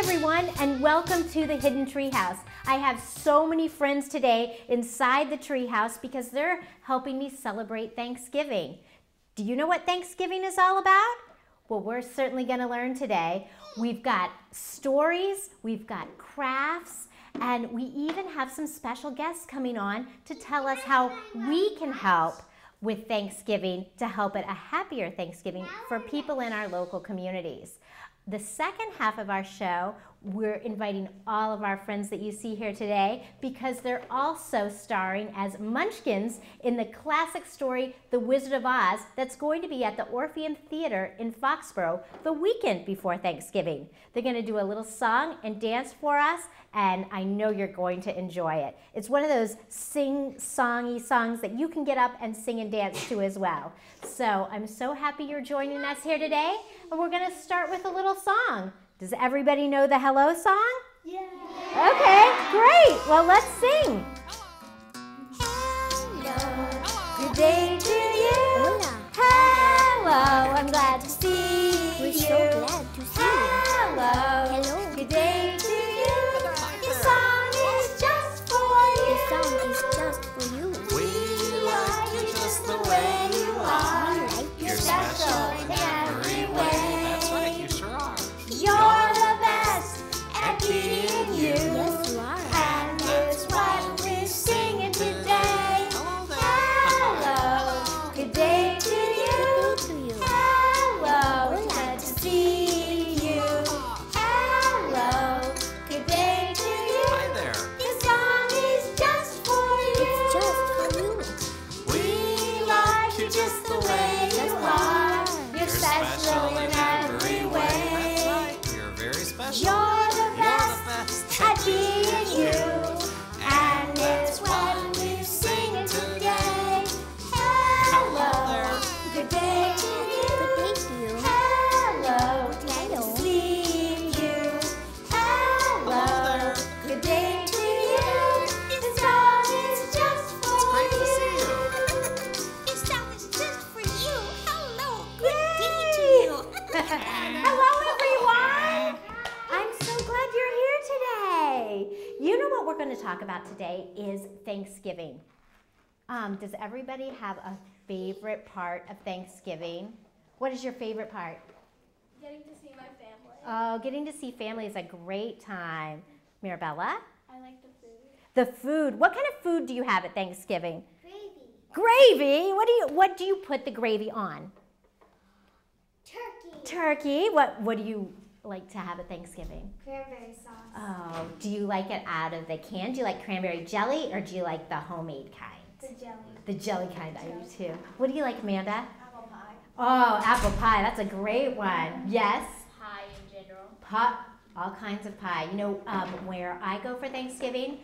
Everyone, and welcome to the Hidden Treehouse. I have so many friends today inside the treehouse because they're helping me celebrate Thanksgiving. Do you know what Thanksgiving is all about? Well, we're certainly going to learn today. We've got stories, we've got crafts, and we even have some special guests coming on to tell us how we can help with Thanksgiving to help it a happier Thanksgiving for people in our local communities. The second half of our show, we're inviting all of our friends that you see here today because they're also starring as Munchkins in the classic story, The Wizard of Oz, that's going to be at the Orpheum Theater in Foxborough the weekend before Thanksgiving. They're going to do a little song and dance for us, and I know you're going to enjoy it. It's one of those sing-songy songs that you can get up and sing and dance to as well. So I'm so happy you're joining us here today, and we're going to start with a little song. Does everybody know the hello song? Yeah. Okay, great. Well, let's sing. Hello. Good day to you. Hola. Hello. I'm glad to see We're you. so glad to see you. Hello. Hello. Good day to you. This song is just for you. This song is just for you. We like you just the way you are. We like you. You're special in every way. That's right, you sure are. You're the best at being you. Yes, you are. And it's what we're singing today. Hello there. Hello. Good day to you. Good day to you. Hello. Glad to see you. Hello. Good day to you. Hi there. This song is just for you. It's just for you. We like you just the way you are. You're special in every way. That's right, you're very special. You're the You're best at being you. And it's what we're singing today. Hello. Good day to you. Good day to you. Hello. Glad to Hello. see you. Hello. Good day to you. This song is just for It's great to you. see you. This song is just for you. Hello. Yay! Hello, everyone. I'm so glad you're here today. You know what we're going to talk about today is Thanksgiving. Does everybody have a favorite part of Thanksgiving? What is your favorite part? Getting to see my family. Oh, getting to see family is a great time. Mirabella? I like the food. The food. What kind of food do you have at Thanksgiving? Gravy. Gravy? What do you put the gravy on? Turkey. Turkey. What do you like to have at Thanksgiving? Cranberry sauce. Oh, do you like it out of the can? Do you like cranberry jelly or do you like the homemade kind? The jelly. The jelly kind, I do too. What do you like, Amanda? Apple pie. Oh, apple pie. That's a great one. Yes? Pie in general. All kinds of pie. You know, where I go for Thanksgiving,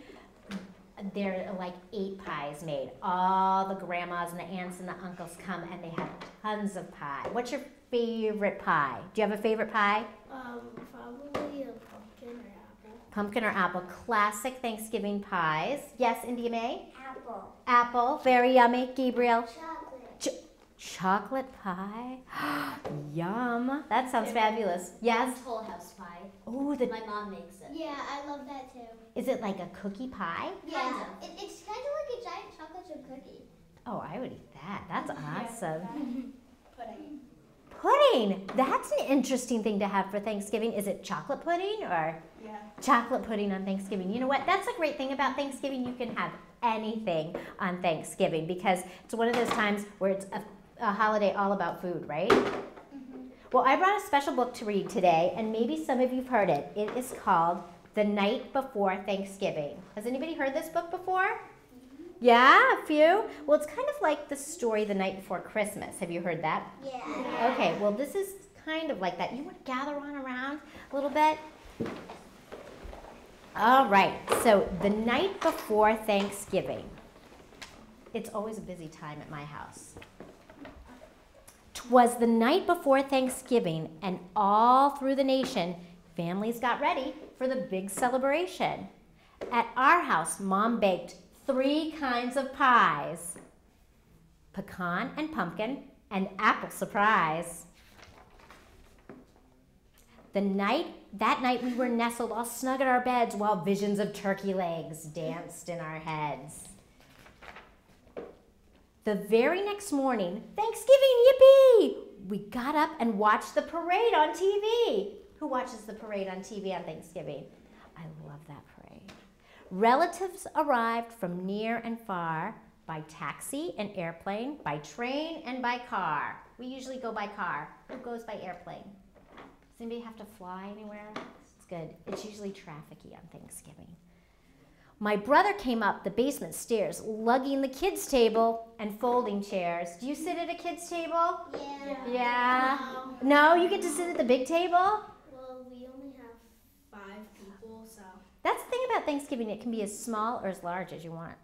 there are like 8 pies made. All the grandmas and the aunts and the uncles come and they have tons of pie. What's your favorite pie? Do you have a favorite pie? Probably a pumpkin or apple. Pumpkin or apple. Classic Thanksgiving pies. Yes, India May? Apple. Apple. Very yummy. Gabriel? Chocolate. Chocolate pie? Yum. That sounds fabulous. Yes? Whole house pie. Oh, My mom makes it. Yeah, I love that too. is it like a cookie pie? Yeah. It's kind of like a giant chocolate chip cookie. Oh, I would eat that. That's awesome. Pudding. Pudding. That's an interesting thing to have for Thanksgiving. Is it chocolate pudding or Yeah. chocolate pudding on Thanksgiving? You know what? That's a great thing about Thanksgiving. You can have anything on Thanksgiving because it's one of those times where it's a holiday all about food, right? Well, I brought a special book to read today, and maybe some of you've heard it. It is called The Night Before Thanksgiving. Has anybody heard this book before? Yeah, a few? Well, it's kind of like the story The Night Before Christmas. Have you heard that? Yeah. Okay, well, this is kind of like that. You want to gather on around a little bit? All right, so The Night Before Thanksgiving. It's always a busy time at my house. 'Twas the night before Thanksgiving, and all through the nation, families got ready for the big celebration. At our house, Mom baked 3 kinds of pies: pecan and pumpkin, and apple surprise. That night we were nestled all snug in our beds while visions of turkey legs danced in our heads. The very next morning, Thanksgiving, yippee! We got up and watched the parade on TV. Who watches the parade on TV on Thanksgiving? I love that parade. Relatives arrived from near and far by taxi and airplane, by train and by car. We usually go by car. Who goes by airplane? Does anybody have to fly anywhere? It's good. It's usually trafficy on Thanksgiving. My brother came up the basement stairs, lugging the kids' table and folding chairs. Do you sit at a kids' table? Yeah. Yeah? No, you get to sit at the big table? Well, we only have 5 people, so. That's the thing about Thanksgiving. It can be as small or as large as you want.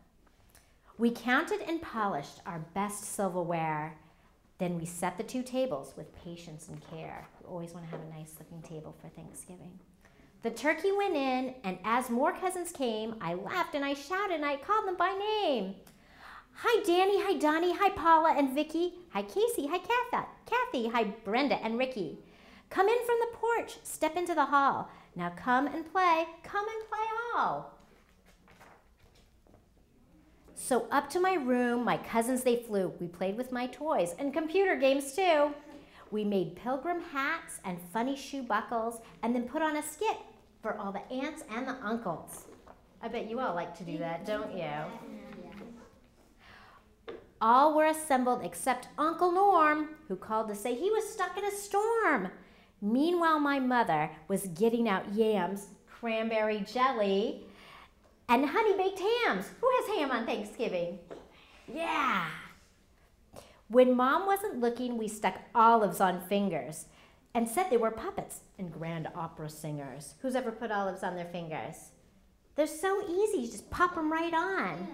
We counted and polished our best silverware. Then we set the 2 tables with patience and care. We always want to have a nice looking table for Thanksgiving. The turkey went in, and as more cousins came, I laughed and I shouted and I called them by name. Hi Danny, hi Donnie, hi Paula and Vicky, hi Casey, hi Kathy, hi Brenda and Ricky. Come in from the porch, step into the hall. Now come and play all. So up to my room, my cousins they flew. We played with my toys and computer games too. We made pilgrim hats and funny shoe buckles and then put on a skit for all the aunts and the uncles. I bet you all like to do that, don't you? All were assembled except Uncle Norm, who called to say he was stuck in a storm. Meanwhile, my mother was getting out yams, cranberry jelly, and honey-baked hams. Who has ham on Thanksgiving? Yeah. When Mom wasn't looking, we stuck olives on fingers and said they were puppets and grand opera singers. Who's ever put olives on their fingers? They're so easy, you just pop them right on.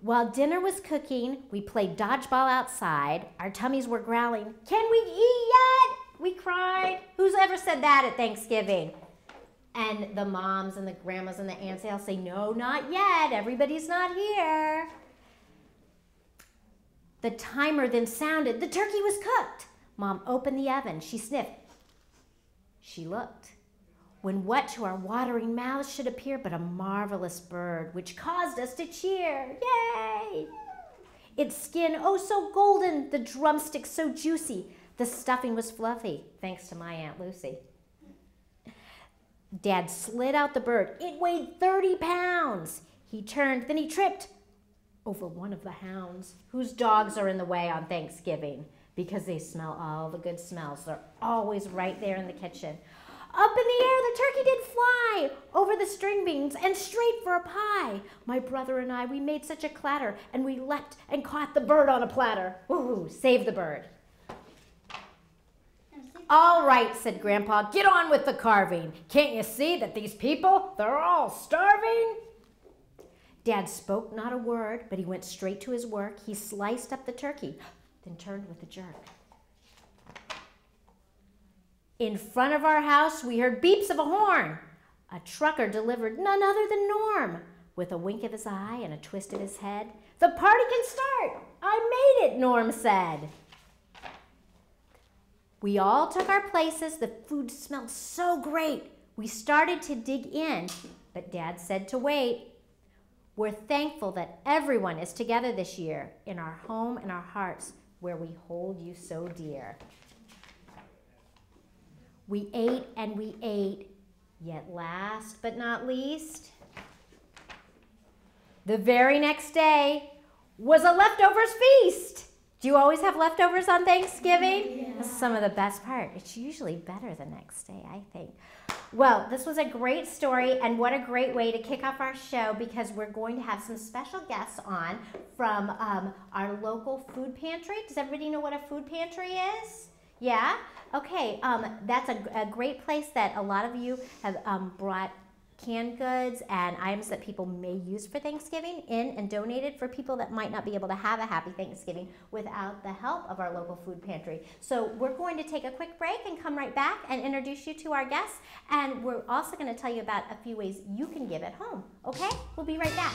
While dinner was cooking, we played dodgeball outside. Our tummies were growling, "Can we eat yet?" We cried. Who's ever said that at Thanksgiving? And the moms and the grandmas and the aunts, they'll say, "No, not yet. Everybody's not here." The timer then sounded. The turkey was cooked. Mom opened the oven. She sniffed. She looked. When what to our watering mouths should appear but a marvelous bird, which caused us to cheer. Yay! Its skin, oh so golden, the drumsticks so juicy. The stuffing was fluffy, thanks to my Aunt Lucy. Dad slid out the bird. It weighed 30 pounds. He turned, then he tripped over one of the hounds, whose dogs are in the way on Thanksgiving because they smell all the good smells. They're always right there in the kitchen. Up in the air, the turkey did fly over the string beans and straight for a pie. My brother and I, we made such a clatter, and we leapt and caught the bird on a platter. Woohoo, save the bird. All right, said Grandpa, get on with the carving. Can't you see that these people, they're all starving? Dad spoke not a word, but he went straight to his work. He sliced up the turkey, then turned with a jerk. In front of our house, we heard beeps of a horn. A trucker delivered none other than Norm. With a wink of his eye and a twist of his head, "The party can start. I made it," Norm said. We all took our places. The food smelled so great. We started to dig in, but Dad said to wait. We're thankful that everyone is together this year in our home and our hearts where we hold you so dear. We ate and we ate, yet last but not least, the very next day was a leftovers feast. Do you always have leftovers on Thanksgiving? Yeah. That's some of the best part. It's usually better the next day, I think. Well, this was a great story, and what a great way to kick off our show, because we're going to have some special guests on from our local food pantry. Does everybody know what a food pantry is? Yeah? Okay, that's a great place that a lot of you have brought canned goods and items that people may use for Thanksgiving in and donated for people that might not be able to have a happy Thanksgiving without the help of our local food pantry. So we're going to take a quick break and come right back and introduce you to our guests. And we're also going to tell you about a few ways you can give at home. Okay? We'll be right back.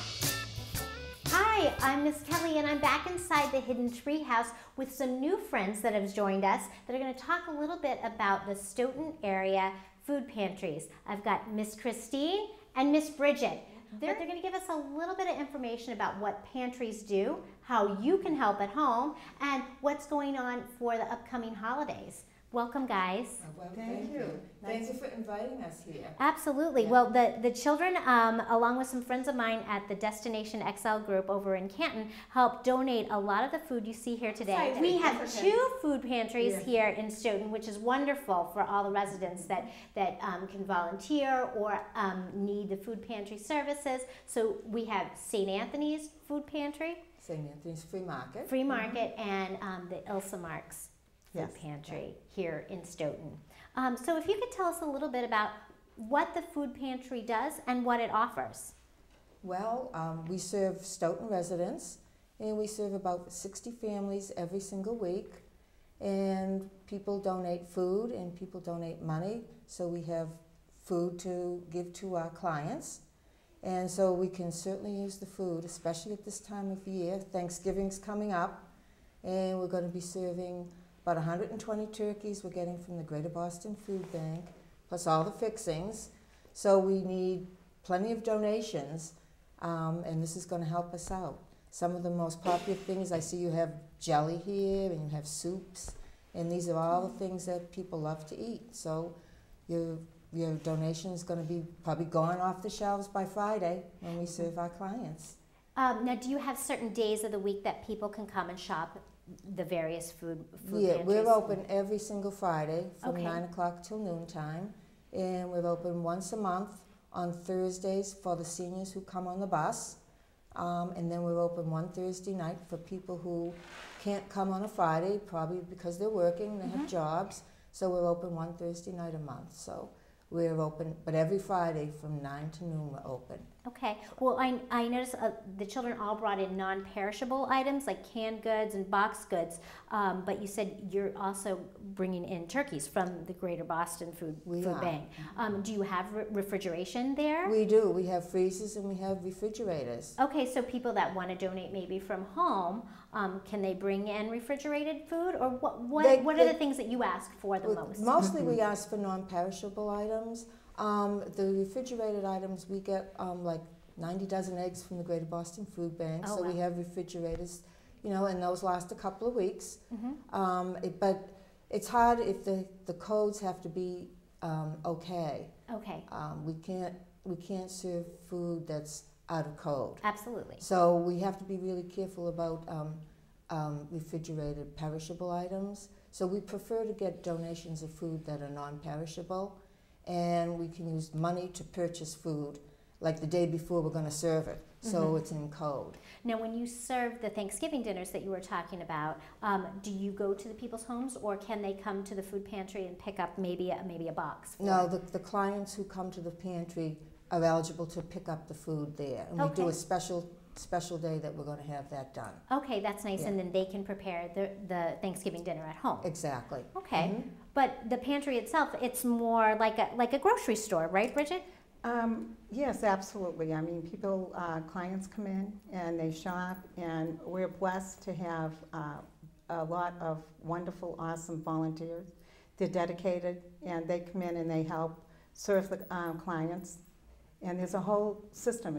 Hi, I'm Miss Kelly and I'm back inside the Hidden Treehouse with some new friends that have joined us that are going to talk a little bit about the Stoughton area food pantries. I've got Miss Christine and Miss Bridget. They're going to give us a little bit of information about what pantries do, how you can help at home, and what's going on for the upcoming holidays. Welcome, guys. Well, thank you. Thank you for inviting us here. Absolutely. Yeah. Well, the children, along with some friends of mine at the Destination XL group over in Canton, help donate a lot of the food you see here today. We have 2 food pantries here in Stoughton, which is wonderful for all the residents that can volunteer or need the food pantry services. So we have St. Anthony's Food Pantry, St. Anthony's Free Market. Free Market, and the Ilsa Marks Food Pantry here in Stoughton. So if you could tell us a little bit about what the food pantry does and what it offers. Well, we serve Stoughton residents, and we serve about 60 families every single week. And people donate food and people donate money, so we have food to give to our clients. And so we can certainly use the food, especially at this time of year. Thanksgiving's coming up, and we're going to be serving about 120 turkeys we're getting from the Greater Boston Food Bank, plus all the fixings. So we need plenty of donations, and this is going to help us out. Some of the most popular things, I see you have jelly here, and you have soups, and these are all the things that people love to eat. So your donation is going to be probably gone off the shelves by Friday when we serve our clients. Now, do you have certain days of the week that people can come and shop the various food Yeah, pantries? we're open every single Friday from Okay. 9 o'clock till noontime, and we're open once a month on Thursdays for the seniors who come on the bus, and then we're open one Thursday night for people who can't come on a Friday, probably because they're working, they have jobs, so we're open one Thursday night a month. So we're open, but every Friday from 9 to noon we're open. Okay. Well, I noticed the children all brought in non-perishable items like canned goods and boxed goods, but you said you're also bringing in turkeys from the Greater Boston Food Bank. Do you have refrigeration there? We do. We have freezers and we have refrigerators. Okay, so people that want to donate maybe from home, can they bring in refrigerated food, or what are the things that you ask for the most? Mostly we ask for non-perishable items. The refrigerated items, we get like 90 dozen eggs from the Greater Boston Food Bank, so we have refrigerators, and those last a couple of weeks. But it's hard if the codes have to be okay. Okay. We can't serve food that's out of code. Absolutely. So we have to be really careful about refrigerated perishable items. So we prefer to get donations of food that are non-perishable, and we can use money to purchase food like the day before we're going to serve it. So it's in code. Now, when you serve the Thanksgiving dinners that you were talking about, do you go to the people's homes, or can they come to the food pantry and pick up maybe a box? No, the clients who come to the pantry are eligible to pick up the food there. And we do a special day that we're going to have that done. Okay, that's nice. And then they can prepare the Thanksgiving dinner at home. Exactly. Okay. But the pantry itself, it's more like a grocery store, right, Bridget? Yes, absolutely. I mean, clients come in and they shop, and we're blessed to have a lot of wonderful, awesome volunteers. They're dedicated, and they come in and they help serve the clients. And there's a whole system.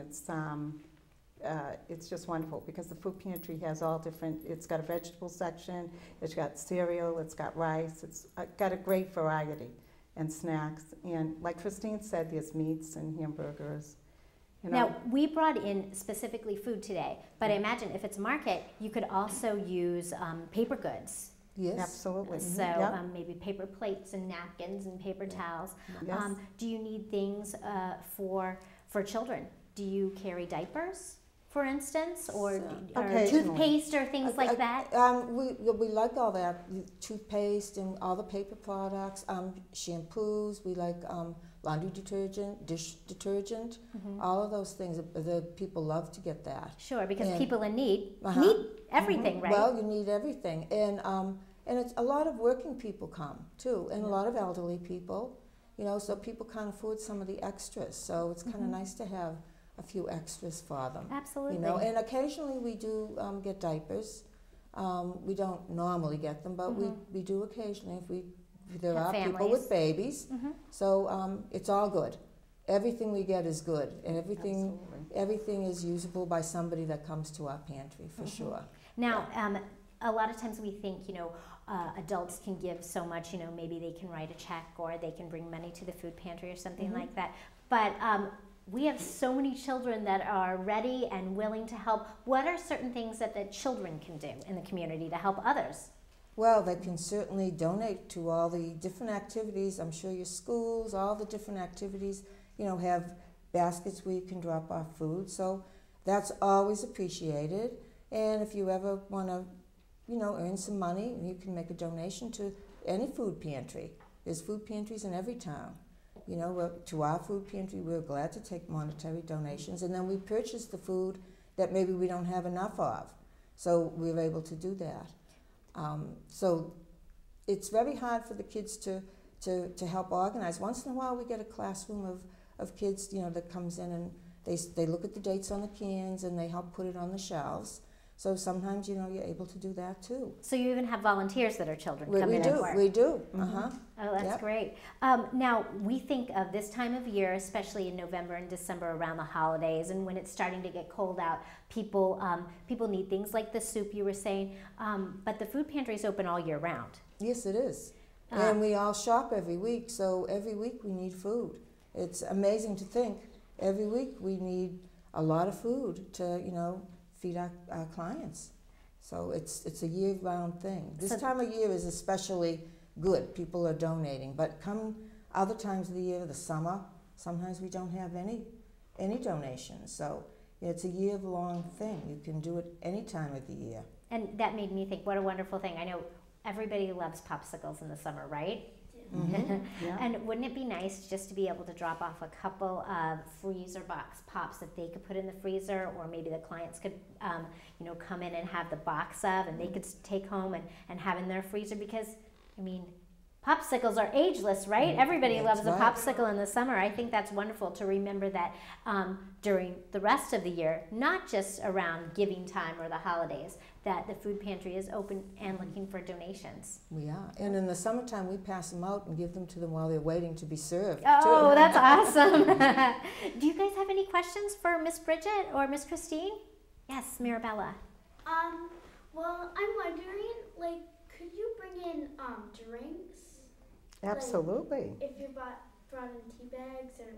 It's just wonderful because the food pantry has all different. It's got a vegetable section. It's got cereal. It's got rice. It's got a great variety. And snacks, and like Christine said, there's meats and hamburgers. Now, we brought in specifically food today, but I imagine if it's market, you could also use paper goods. Yes. Absolutely. So maybe paper plates and napkins and paper towels. Yes. Do you need things for children? Do you carry diapers, for instance, or toothpaste or things like that? We like all that, toothpaste and all the paper products, shampoos. We like laundry detergent, dish detergent, all of those things. The people love to get that. Sure, because And- people in need need everything, right? Well, you need everything, and it's a lot of working people come too, and a lot of elderly people, you know, so people can't afford some of the extras. So it's kind of nice to have a few extras for them. Absolutely. You know, and occasionally we do get diapers. We don't normally get them, but we do occasionally if there Have are people families. with babies. So it's all good. Everything we get is good, and everything is usable by somebody that comes to our pantry for sure. Now, a lot of times we think, you know, adults can give so much, you know, maybe they can write a check or they can bring money to the food pantry or something like that. But we have so many children that are ready and willing to help. What are certain things that the children can do in the community to help others? Well, they can certainly donate to all the different activities. I'm sure your schools, all the different activities, you know, have baskets where you can drop off food. So that's always appreciated. And if you ever want to, you know, earn some money, you can make a donation to any food pantry. There's food pantries in every town. You know, to our food pantry, we're glad to take monetary donations. And then we purchase the food that maybe we don't have enough of. So we're able to do that. So it's very hard for the kids to help organize. Once in a while we get a classroom of kids, you know, that comes in and they look at the dates on the cans and they help put it on the shelves. So sometimes, you know, you're able to do that too. So you even have volunteers that are children come in and work. We do. Oh, that's great. Now, we think of this time of year, especially in November and December around the holidays, and when it's starting to get cold out, people need things like the soup you were saying, but the food pantry is open all year round. Yes, it is. And we all shop every week, so every week we need food. It's amazing to think. Every week we need a lot of food to, you know, feed our clients. So it's a year-round thing. This time of year is especially good. People are donating. But come other times of the year, the summer, sometimes we don't have any donations. So it's a year-long thing. You can do it any time of the year. And that made me think, what a wonderful thing. I know everybody loves popsicles in the summer, right? Yeah. And wouldn't it be nice just to be able to drop off a couple of freezer box pops that they could put in the freezer, or maybe the clients could, you know, come in and have the box of, and they could take home and have in their freezer, because, I mean, popsicles are ageless, right? Everybody loves a popsicle in the summer. I think that's wonderful to remember that during the rest of the year, not just around giving time or the holidays, that the food pantry is open and looking for donations. We are. And in the summertime, we pass them out and give them to them while they're waiting to be served. Oh, too. that's awesome. Do you guys have any questions for Miss Bridget or Miss Christine? Yes, Mirabella. Well, I'm wondering, like, could you bring in drinks? Absolutely. If you brought in tea bags or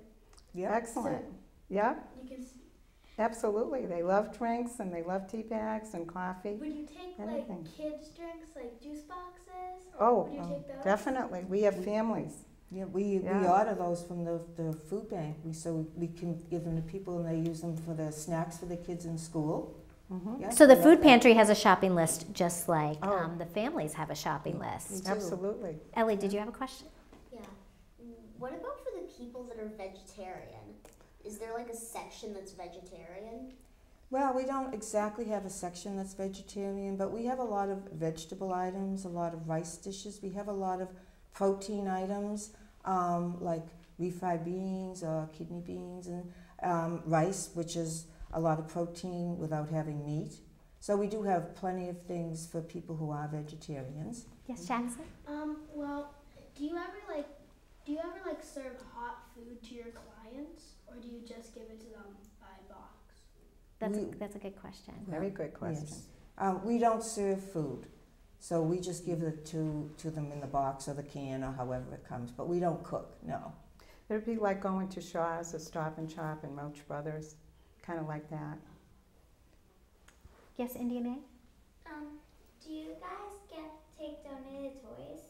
Yeah. Excellent. Yeah, you can. absolutely. They love drinks and they love tea bags and coffee. Would you take Anything. like kids' drinks, like juice boxes? Oh, Would you take those? definitely. We have families. Yeah, we order those from the food bank, so we can give them to people and they use them for the snacks for the kids in school. Yeah, So the we love food that. pantry has a shopping list just like Oh. the families have a shopping list. too. Absolutely. Ellie, did you have a question? Yeah. What about for the people that are vegetarian? Is there like a section that's vegetarian? Well, we don't exactly have a section that's vegetarian, but we have a lot of vegetable items, a lot of rice dishes. We have a lot of protein items, like refried beans or kidney beans, and rice, which is a lot of protein without having meat. So we do have plenty of things for people who are vegetarians. Yes, Jackson? Well, do you ever serve hot food to your clients, or do you just give it to them by box? That's a good question. Very good question. Yes. We don't serve food, so we just give it to them in the box or the can or however it comes, but we don't cook, no. It would be like going to Shaw's or Stop and Shop and Roach Brothers, kind of like that. Yes, India May? Do you guys take donated toys?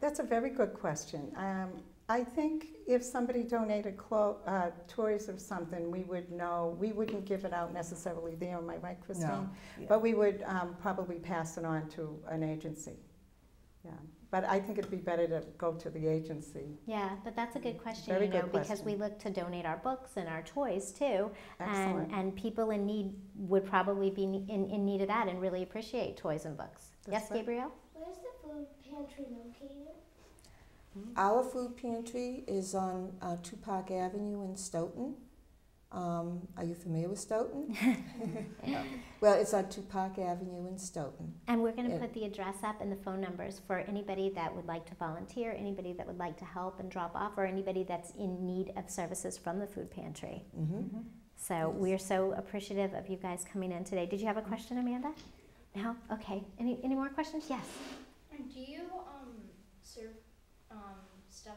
That's a very good question. I think if somebody donated toys or something, we would know. We wouldn't give it out necessarily there, am I right, Christine? No. Yeah. But we would probably pass it on to an agency. Yeah. But I think it'd be better to go to the agency. Yeah, but that's a good question, Very you know, good because question. we look to donate our books and our toys too. Excellent. And people in need would probably be in need of that and really appreciate toys and books. That's Yes, right. Gabrielle? Where's the food pantry located? Our food pantry is on Tupac Avenue in Stoughton. Are you familiar with Stoughton? Well, it's on Tupac Avenue in Stoughton. And we're going to Yeah. put the address up and the phone numbers for anybody that would like to volunteer, anybody that would like to help and drop off, or anybody that's in need of services from the food pantry. Mm-hmm. So we're so appreciative of you guys coming in today. Did you have a question, Amanda? No? Okay. Any more questions? Yes. Do you serve stuff,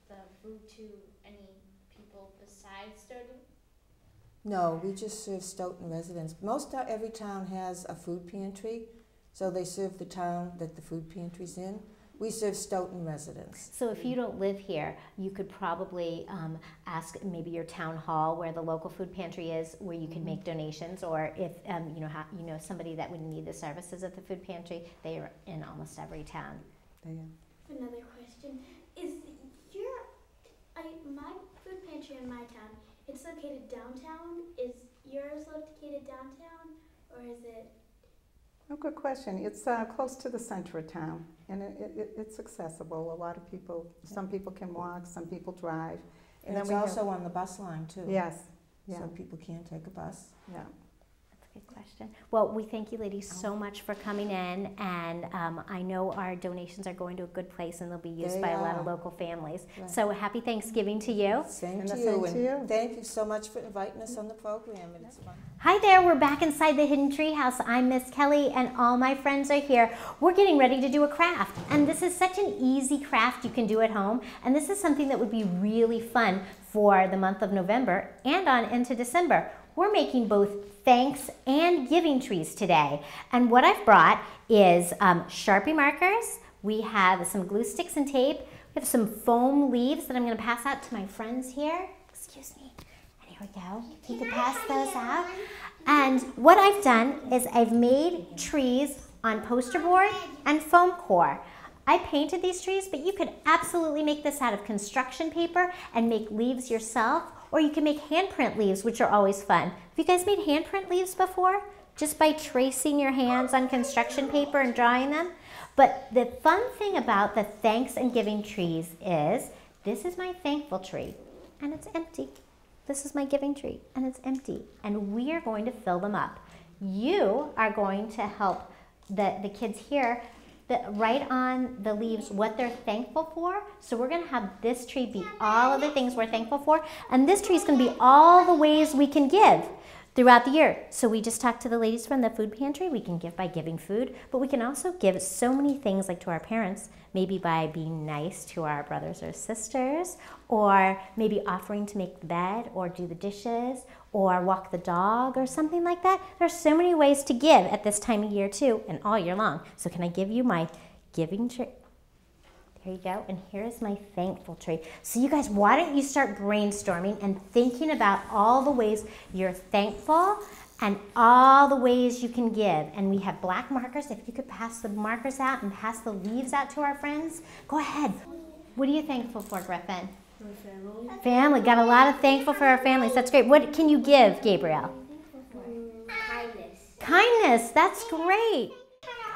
the food to any people besides Stoughton? No, we just serve Stoughton residents. Every town has a food pantry, so they serve the town that the food pantry's in. We serve Stoughton residents. So if you don't live here, you could probably ask maybe your town hall where the local food pantry is, where you can make donations, or if you know somebody that would need the services at the food pantry. They are in almost every town. Another question is my food pantry in my town. It's located downtown. Is yours located downtown, or is it? Oh, good question. It's close to the center of town, and it's accessible. A lot of people, some people can walk, some people drive. And then it's we have- also on the bus line too. Yes, yeah, So people can take a bus. yeah. That's a good question. Well, we thank you ladies so much for coming in, and I know our donations are going to a good place and they'll be used They by a lot are. of local families. Right. So happy Thanksgiving to you. Same And to the you. same And to you. thank you so much for inviting us on the program. And it's fun. Hi there, we're back inside the Hidden Treehouse. I'm Miss Kelly and all my friends are here. We're getting ready to do a craft, and this is such an easy craft you can do at home, and this is something that would be really fun for the month of November and on into December. We're making both thanks and giving trees today, and what I've brought is Sharpie markers. We have some glue sticks and tape. We have some foam leaves that I'm going to pass out to my friends here. Excuse me. Here we go. You can pass those out. And what I've done is I've made trees on poster board and foam core. I painted these trees, but you could absolutely make this out of construction paper and make leaves yourself, or you can make handprint leaves, which are always fun. Have you guys made handprint leaves before? Just by tracing your hands on construction paper and drawing them? But the fun thing about the thanks and giving trees is, this is my thankful tree, and it's empty. This is my giving tree, and it's empty, and we are going to fill them up. You are going to help the kids here write on the leaves what they're thankful for. So we're gonna have this tree be all of the things we're thankful for, and this tree is gonna be all the ways we can give throughout the year. So we just talked to the ladies from the food pantry. We can give by giving food, but we can also give so many things, like to our parents, maybe by being nice to our brothers or sisters, or maybe offering to make the bed or do the dishes or walk the dog or something like that. There's so many ways to give at this time of year too, and all year long. So can I give you my giving tree? There you go, and here's my thankful tree. So you guys, why don't you start brainstorming and thinking about all the ways you're thankful and all the ways you can give. And we have black markers. If you could pass the markers out and pass the leaves out to our friends, go ahead. What are you thankful for, Griffin? My family. Family, got a lot of thankful for our families. That's great. What can you give, Gabrielle? Kindness. Kindness, that's great.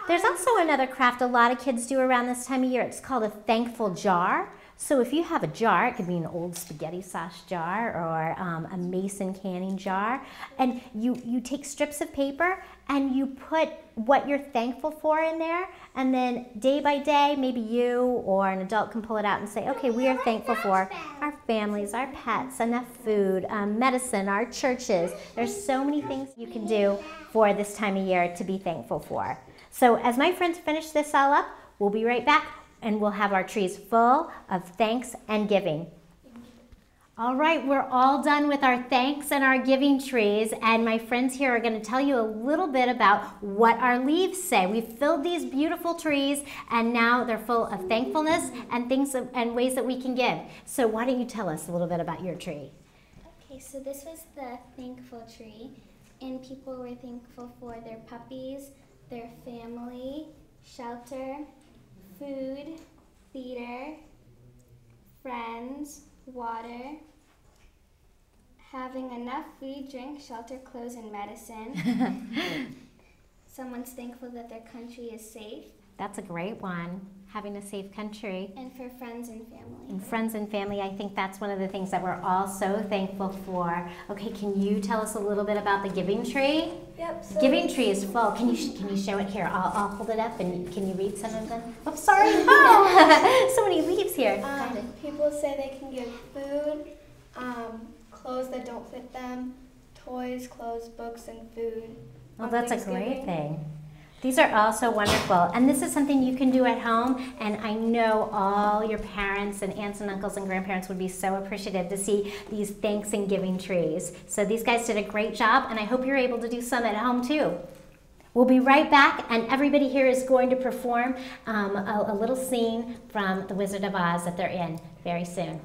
There's also another craft a lot of kids do around this time of year. It's called a thankful jar. So if you have a jar, it could be an old spaghetti sauce jar or a mason canning jar, and you take strips of paper and you put what you're thankful for in there, and then day by day, maybe you or an adult can pull it out and say, okay, we are thankful for our families, our pets, enough food, medicine, our churches. There's so many things you can do for this time of year to be thankful for. So as my friends finish this all up, we'll be right back, and we'll have our trees full of thanks and giving. All right, we're all done with our thanks and our giving trees, and my friends here are going to tell you a little bit about what our leaves say. We've filled these beautiful trees, and now they're full of thankfulness and things and ways that we can give. So why don't you tell us a little bit about your tree? Okay, so this was the thankful tree, and people were thankful for their puppies, their family, shelter, food, theater, friends, water, having enough food, drink, shelter, clothes, and medicine. Someone's thankful that their country is safe. That's a great one, having a safe country. And for friends and family. And friends and family, I think that's one of the things that we're all so thankful for. Okay, can you tell us a little bit about the giving tree? Yep. The giving tree is full. Can you show it here? I'll hold it up, and can you read some of them? Oh, sorry. Oh, so many leaves here. People say they can give food, clothes that don't fit them, toys, clothes, books, and food. Well, that's a great thing. These are all so wonderful, and this is something you can do at home, and I know all your parents and aunts and uncles and grandparents would be so appreciative to see these thanks and giving trees. So these guys did a great job, and I hope you're able to do some at home too. We'll be right back, and everybody here is going to perform a little scene from The Wizard of Oz that they're in very soon.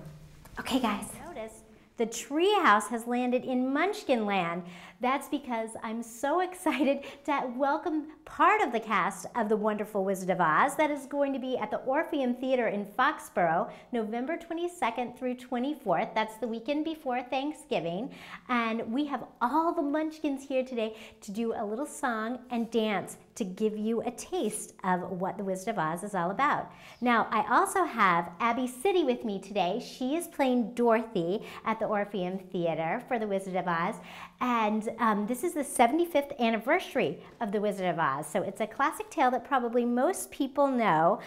Okay, guys. Notice the treehouse has landed in Munchkin Land. That's because I'm so excited to welcome part of the cast of The Wonderful Wizard of Oz that is going to be at the Orpheum Theater in Foxborough, November 22nd through 24th. That's the weekend before Thanksgiving. And we have all the Munchkins here today to do a little song and dance to give you a taste of what The Wizard of Oz is all about. Now, I also have Abby City with me today. She is playing Dorothy at the Orpheum Theater for The Wizard of Oz. And this is the 75th anniversary of The Wizard of Oz. So it's a classic tale that probably most people know.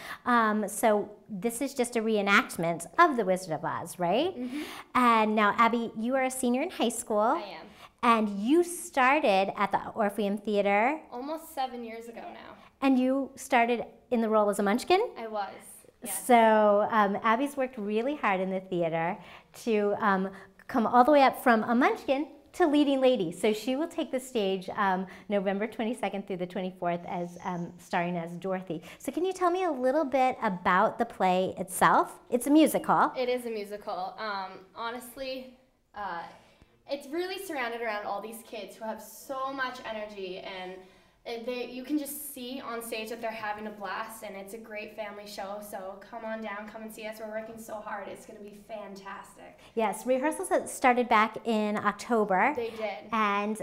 So this is just a reenactment of The Wizard of Oz, right? Mm-hmm. And now, Abby, you are a senior in high school. I am. And you started at the Orpheum Theater. Almost 7 years ago now. And you started in the role as a Munchkin? I was, yes. So Abby's worked really hard in the theater to come all the way up from a Munchkin to leading lady. So she will take the stage November 22nd through the 24th as starring as Dorothy. So can you tell me a little bit about the play itself? It's a musical. It is a musical. Honestly, it's really surrounded around all these kids who have so much energy, and you can just see on stage that they're having a blast, and it's a great family show. So come on down, come and see us. We're working so hard. It's going to be fantastic. Yes, rehearsals started back in October. They did. And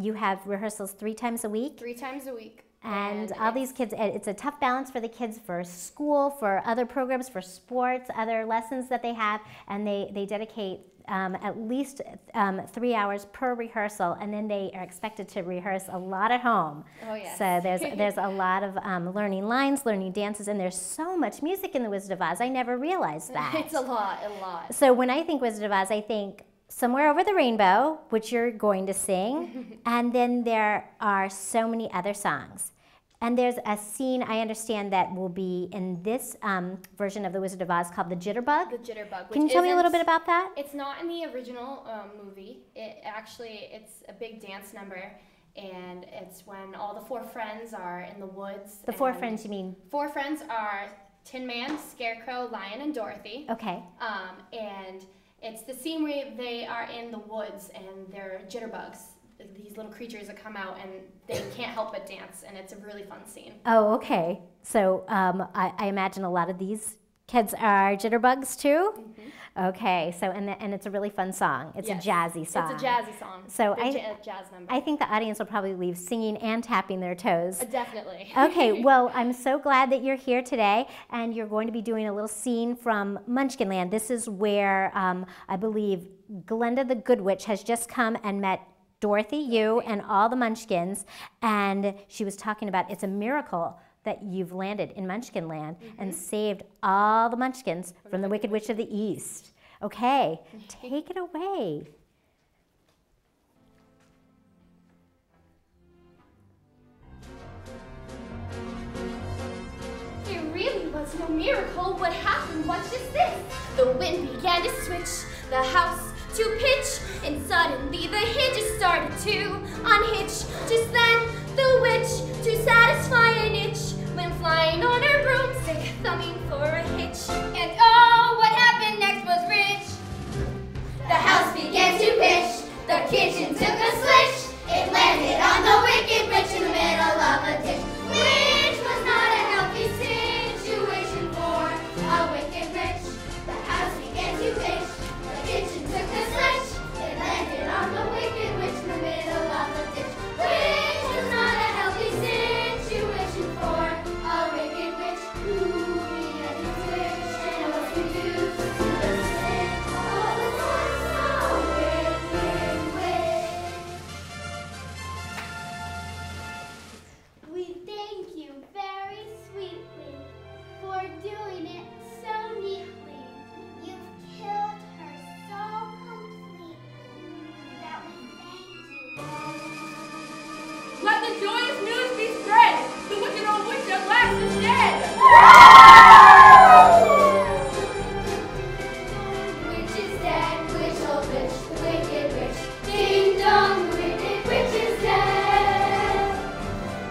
you have rehearsals 3 times a week? 3 times a week. And all these kids, it's a tough balance for the kids for school, for other programs, for sports, other lessons that they have, and they dedicate at least 3 hours per rehearsal, and then they are expected to rehearse a lot at home. Oh, yes. So there's a lot of learning lines, learning dances, and there's so much music in The Wizard of Oz. I never realized that. It's a lot, a lot. So when I think Wizard of Oz, I think Somewhere Over the Rainbow, which you're going to sing, and then there are so many other songs. And there's a scene, I understand, that will be in this version of The Wizard of Oz called The Jitterbug. The Jitterbug. Can you tell me a little bit about that? It's not in the original movie. It's a big dance number, and it's when all the 4 friends are in the woods. The 4 friends, you mean? 4 friends are Tin Man, Scarecrow, Lion, and Dorothy. Okay. And it's the scene where they are in the woods, and they're jitterbugs. These little creatures that come out, and they can't help but dance, and it's a really fun scene. Oh, okay. So I imagine a lot of these kids are jitterbugs too? Mm-hmm. Okay, so and it's a really fun song. It's yes. a jazzy song. It's a jazzy song. So jazz number. I think the audience will probably leave singing and tapping their toes. Definitely. Okay, well, I'm so glad that you're here today, and you're going to be doing a little scene from Munchkin Land. This is where I believe Glenda the Good Witch has just come and met Dorothy, you, and all the Munchkins, and she was talking about it's a miracle that you've landed in Munchkin Land and saved all the Munchkins from the Wicked Witch of the East. Okay, take it away. It really was no miracle. What happened? Watch this. The wind began to switch, the house to pitch, and suddenly the hinges started to unhitch. Just then, the witch, to satisfy an itch, went flying on her broomstick, thumbing for a hitch. And oh, what happened next was rich. The house began to pitch, the kitchen took a switch, it landed on the Wicked Witch in the middle of a ditch, which was not a healthy situation. joyous news be spread. The wicked old witch at last is dead. Witch is dead, witch, old witch, the wicked witch. Ding dong, the wicked witch is dead.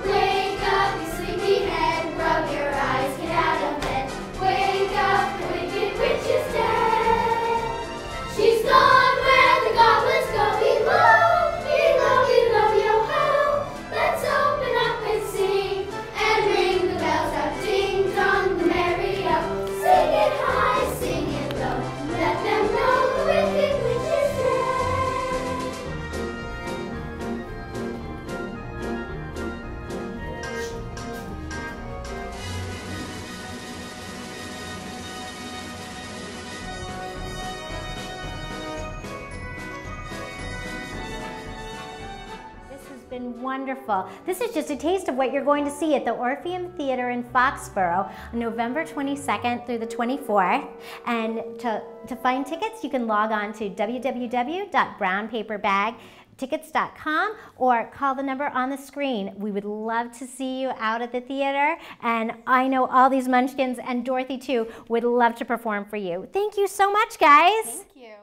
Wake up, you sleepy head, rub your eyes, get out of bed. Wake up, the wicked witch is dead. She's gone where the goblins go below, below, below, yo ho. Let's open up and sing and ring the bells out. Ding dong, the merry-o. Sing it high, sing it low. Let them know the wicked witch is dead. This has been wonderful. This is just a taste of what you're going to see at the Orpheum Theater in Foxborough on November 22nd through the 24th. And to find tickets, you can log on to www.brownpaperbagtickets.com or call the number on the screen. We would love to see you out at the theater, and I know all these munchkins and Dorothy too would love to perform for you. Thank you so much, guys. Thank you.